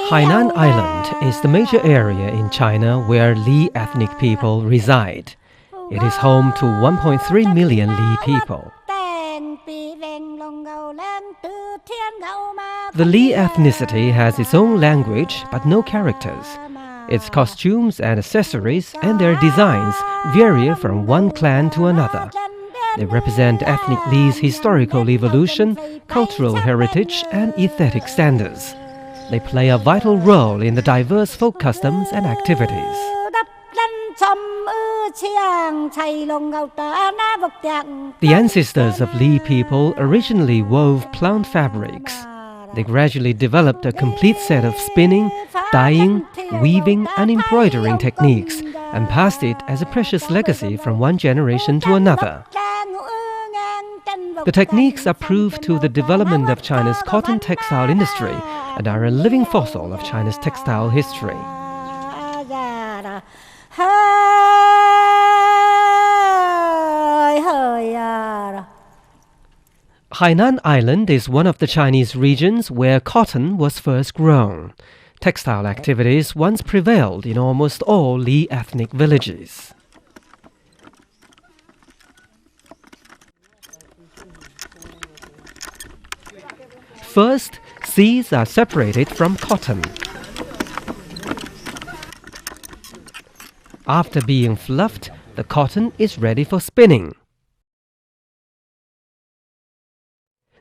Hainan Island is the major area in China where Li ethnic people reside. It is home to 1.3 million Li people. The Li ethnicity has its own language but no characters. Its costumes and accessories and their designs vary from one clan to another. They represent ethnic Li's historical evolution, cultural heritage, and aesthetic standards. They play a vital role in the diverse folk customs and activities. The ancestors of Li people originally wove plant fabrics. They gradually developed a complete set of spinning, dyeing, weaving, and embroidering techniques and passed it as a precious legacy from one generation to another. The techniques are proof to the development of China's cotton textile industry and are a living fossil of China's textile history. Hainan Island is one of the Chinese regions where cotton was first grown. Textile activities once prevailed in almost all Li ethnic villages. First, seeds are separated from cotton. After being fluffed, the cotton is ready for spinning.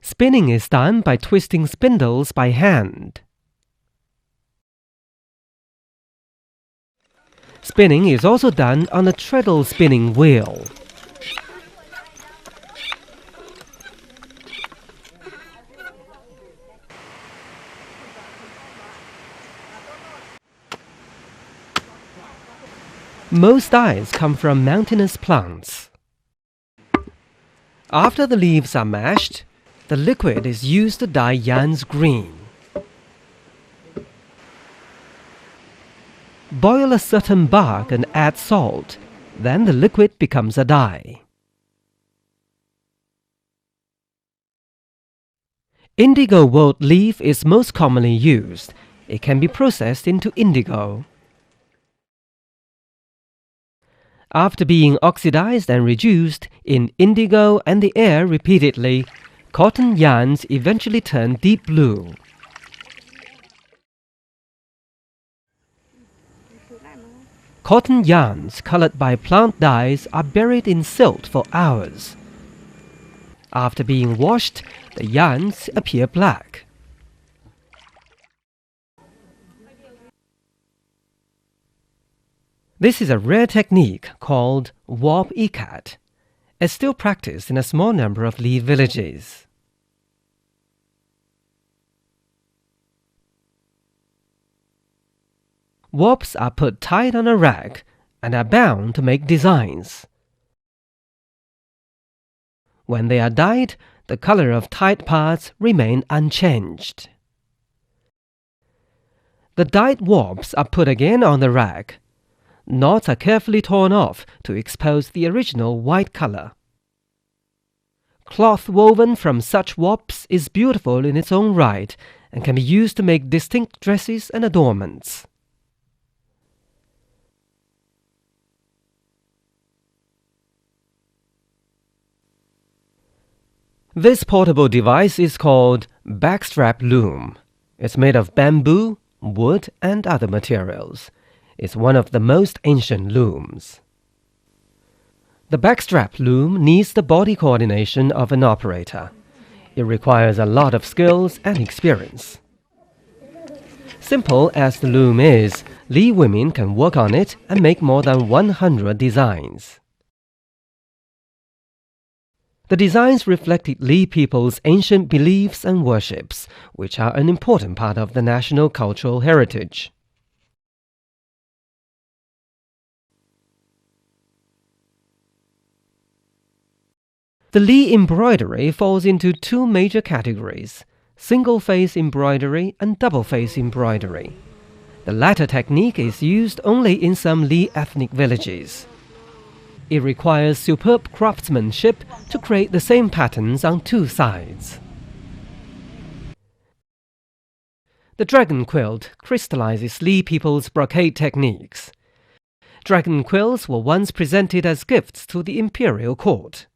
Spinning is done by twisting spindles by hand. Spinning is also done on a treadle spinning wheel. Most dyes come from mountainous plants. After the leaves are mashed, the liquid is used to dye yarns green. Boil a certain bark and add salt, then the liquid becomes a dye. Indigo woad leaf is most commonly used. It can be processed into indigo. After being oxidized and reduced in indigo and the air repeatedly, cotton yarns eventually turn deep blue. Cotton yarns colored by plant dyes are buried in silt for hours. After being washed, the yarns appear black. This is a rare technique called warp ikat. It's still practiced in a small number of Li villages. Warps are put tight on a rack and are bound to make designs. When they are dyed, the color of tied parts remain unchanged. The dyed warps are put again on the rack. Knots are carefully torn off to expose the original white color. Cloth woven from such warps is beautiful in its own right and can be used to make distinct dresses and adornments. This portable device is called backstrap loom. It's made of bamboo, wood, and other materials. It's one of the most ancient looms. The backstrap loom needs the body coordination of an operator. It requires a lot of skills and experience. Simple as the loom is, Li women can work on it and make more than 100 designs. The designs reflected Li people's ancient beliefs and worships, which are an important part of the national cultural heritage. The Li embroidery falls into two major categories: single-face embroidery and double-face embroidery. The latter technique is used only in some Li ethnic villages. It requires superb craftsmanship to create the same patterns on two sides. The dragon quilt crystallizes Li people's brocade techniques. Dragon quilts were once presented as gifts to the imperial court.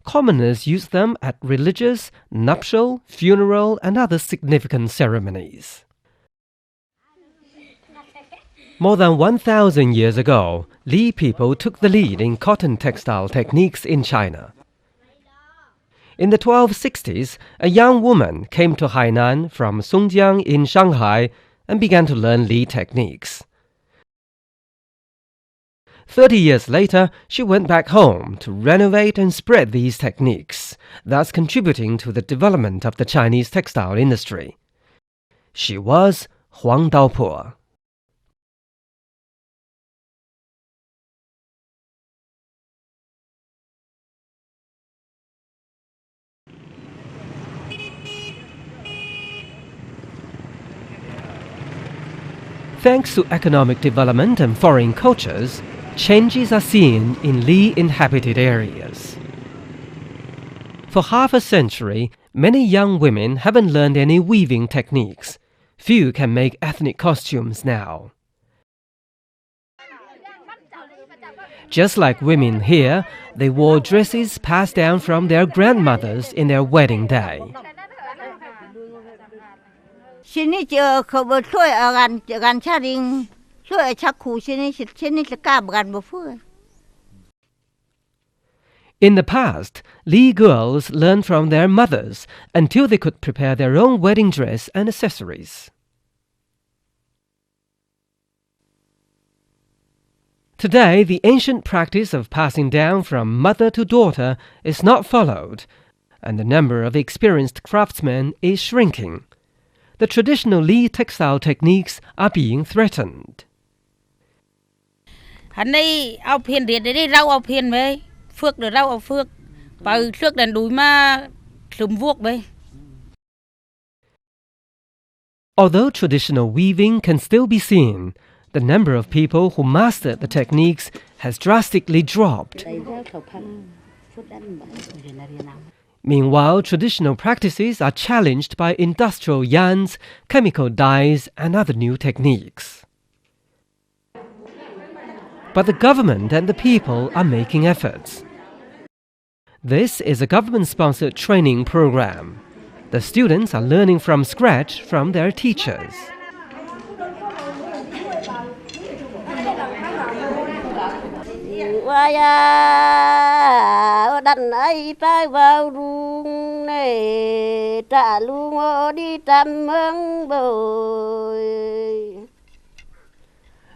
Commoners used them at religious, nuptial, funeral, and other significant ceremonies. More than 1,000 years ago, Li people took the lead in cotton textile techniques in China. In the 1260s, a young woman came to Hainan from Songjiang in Shanghai and began to learn Li techniques. 30 years later, she went back home to renovate and spread these techniques, thus contributing to the development of the Chinese textile industry. She was Huang Daopo. Thanks to economic development and foreign cultures, changes are seen in Li-inhabited areas. For half a century, many young women haven't learned any weaving techniques. Few can make ethnic costumes now. Just like women here, they wore dresses passed down from their grandmothers in their wedding day. In the past, Li girls learned from their mothers until they could prepare their own wedding dress and accessories. Today, the ancient practice of passing down from mother to daughter is not followed, and the number of experienced craftsmen is shrinking. The traditional Li textile techniques are being threatened. Although traditional weaving can still be seen, the number of people who mastered the techniques has drastically dropped. Meanwhile, traditional practices are challenged by industrial yarns, chemical dyes, and other new techniques. But the government and the people are making efforts. This is a government-sponsored training program. The students are learning from scratch from their teachers.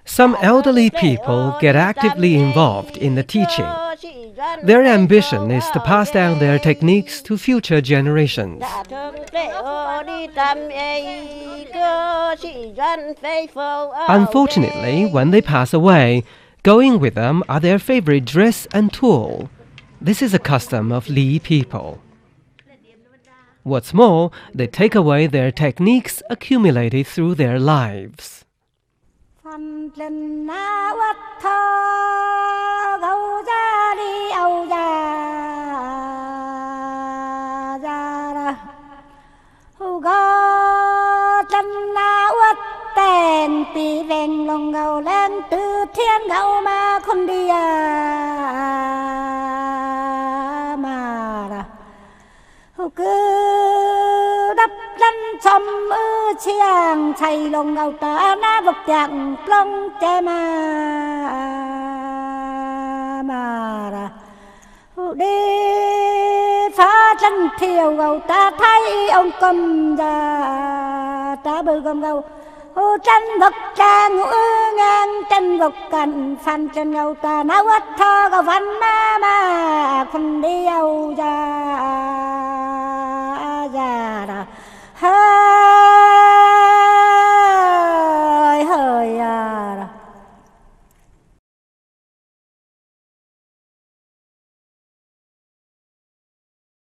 Some elderly people get actively involved in the teaching. Their ambition is to pass down their techniques to future generations. Unfortunately, when they pass away, going with them are their favorite dress and tool. This is a custom of Li people. What's more, they take away their techniques accumulated through their lives. Phá chân thiều gầu ta thấy ông cầm ra ta bơi gầm gầu chân vật trang ngang chân vật cạnh phan chân gầu ta náo ất thơ gầu văn ma con đi âu ra